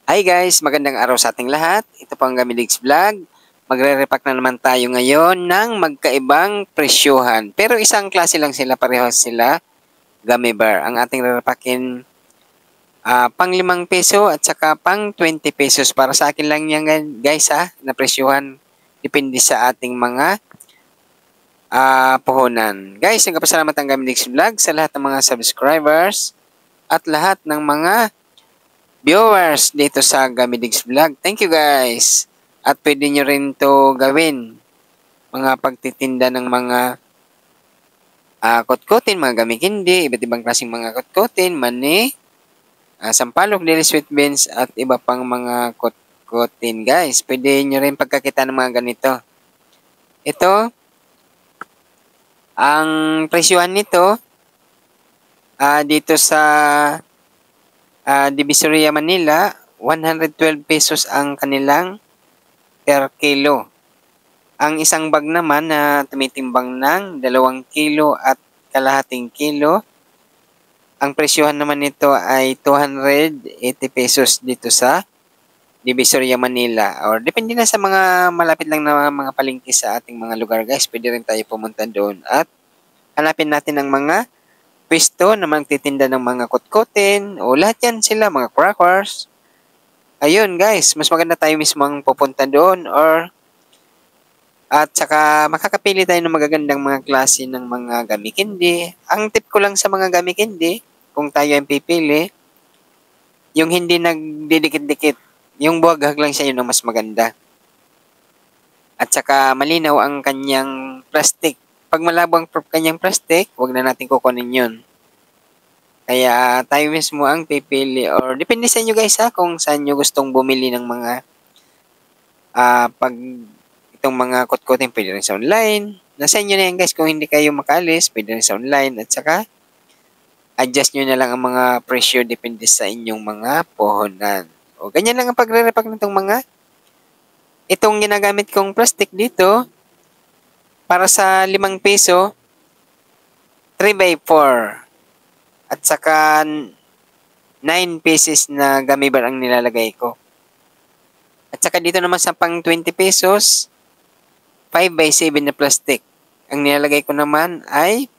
Hi guys, magandang araw sa ating lahat. Ito po ang Gamidigs Vlog. Magre-repack na naman tayo ngayon ng magkaibang presyuhan. Pero isang klase lang sila, parehas sila, gummy bear. Ang ating re-repackin pang 5 peso at saka pang 20 pesos. Para sa akin lang yan guys na presyuhan. Depende sa ating mga puhunan. Guys, nagpapasalamat ang Gamidigs Vlog sa lahat ng mga subscribers at lahat ng mga viewers dito sa Gamidigs Vlog. Thank you guys. At pwede nyo rin to gawin. Mga pagtitinda ng mga kotkotin, mga gamikindi, iba't ibang klaseng mga kotkotin, mani, sampalok, dili sweet beans, at iba pang mga kotkotin guys. Pwede nyo rin pagkakita ng mga ganito. Ito, ang presyuhan nito dito sa Divisoria, Manila, 112 pesos ang kanilang per kilo. Ang isang bag naman na tumitimbang ng 2 kilo at kalahating kilo, ang presyohan naman nito ay 280 pesos dito sa Divisoria, Manila. Or depende na sa mga malapit lang na mga palengke sa ating mga lugar guys. Pwede rin tayo pumunta doon at hanapin natin ang mga pwesto na magtitinda ng mga kotkotin o lahat yan sila, mga crackers. Ayun guys, mas maganda tayo mismo ang pupunta doon at saka makakapili tayo ng magagandang mga klase ng mga gamikindi. Ang tip ko lang sa mga gamikindi, kung tayo ang pipili, yung hindi nagdidikit-dikit, yung buwaghag lang siya, yun ang mas maganda. At saka malinaw ang kanyang plastic. Pag malabo ang kanyang plastic, wag na natin kukunin yun. Kaya tayo mismo ang pipili or depende sa inyo guys kung saan nyo gustong bumili ng mga pag itong mga kotkotin, pwede rin sa online. Nasa inyo na yan guys, kung hindi kayo makalis, pwede rin sa online at saka adjust nyo na lang ang mga presyo depende sa inyong mga puhunan. O ganyan lang ang pagre-repack nitong itong ginagamit kong plastic dito para sa 5 peso 3x4 at saka 9 pieces na gummy bear ang nilalagay ko. At saka dito naman sa pang 20 pesos 5x7 na plastic. Ang nilalagay ko naman ay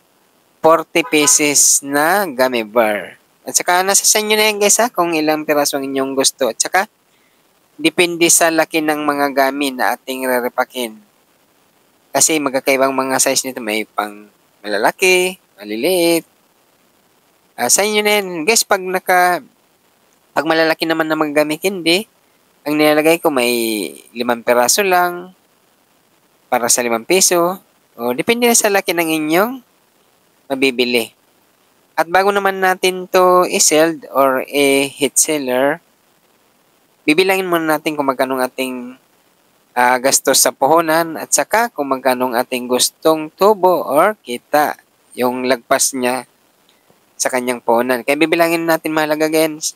40 pieces na gummy bear. At saka nasa sa inyo na yan guys kung ilang piraso ang inyong gusto. At saka depende sa laki ng mga gummy na ating re-repackin. Kasi magkakaibang mga size nito. May pang malalaki, maliliit. Sa inyo na yan. Guys, pag malalaki naman na mga gamikindi, ang nilalagay ko may 5 peraso lang para sa 5 peso. O, depende na sa laki ng inyong mabibili. At bago naman natin to i-sell or i-hit seller, bibilangin muna natin kung magkano ating gastos sa puhunan at saka kung magkano ating gustong tubo or kita, yung lagpas niya sa kanyang puhunan. Kaya bibilangin natin mahalaga guys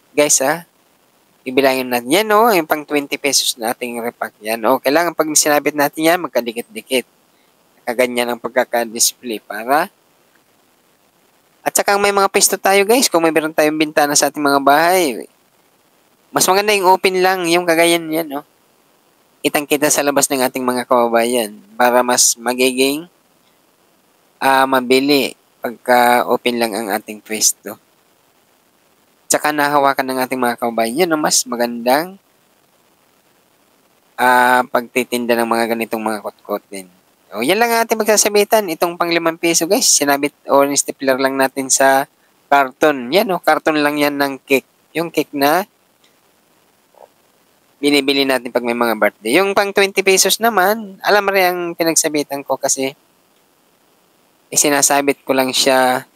bibilangin natin yan yung pang 20 pesos na ating repack yan. Kailangan pag sinabit natin yan, magkadikit-dikit. Kaganyan ang pagkaka-display para at saka may mga pesto tayo guys, kung may meron tayong bintana sa ating mga bahay, mas maganda yung open lang, yung kagayan yan kitang-kita sa labas ng ating mga kababayan para mas magiging mabili pagka open lang ang ating pwesto. Tsaka nahawakan ng ating mga kababayan yun mas magandang pagtitinda ng mga ganitong mga kotkotin. Yan lang ang ating magsasabitan. Itong pang 5 peso guys, sinabit o stapler lang natin sa karton. Yan karton lang yan ng cake. Yung cake na binibili natin pag may mga birthday. Yung pang 20 pesos naman, alam mo rin ang pinagsabitan ko kasi isinasabit ko lang siya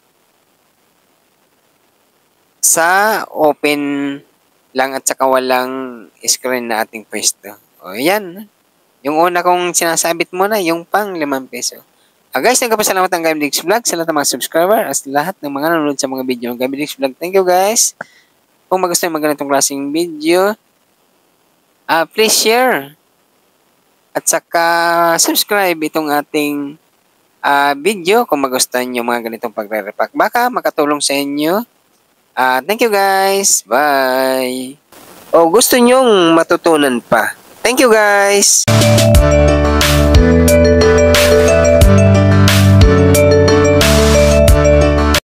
sa open lang at saka walang screen na ating pwesto. Yan. Yung una kong sinasabit muna, yung pang 5 peso. Guys, nagpapasalamat ang Gamidigs Vlog sa lahat ng mga subscriber at lahat ng mga nanonood sa mga video ng Gamidigs Vlog. Thank you guys. Kung magustuhan yung ganitong klaseng video, please share at saka subscribe itong ating video kung magustuhan nyo mga ganitong pagre-repack. Baka makatulong sa inyo. Thank you guys. Bye. o gusto nyong matutunan pa. Thank you guys!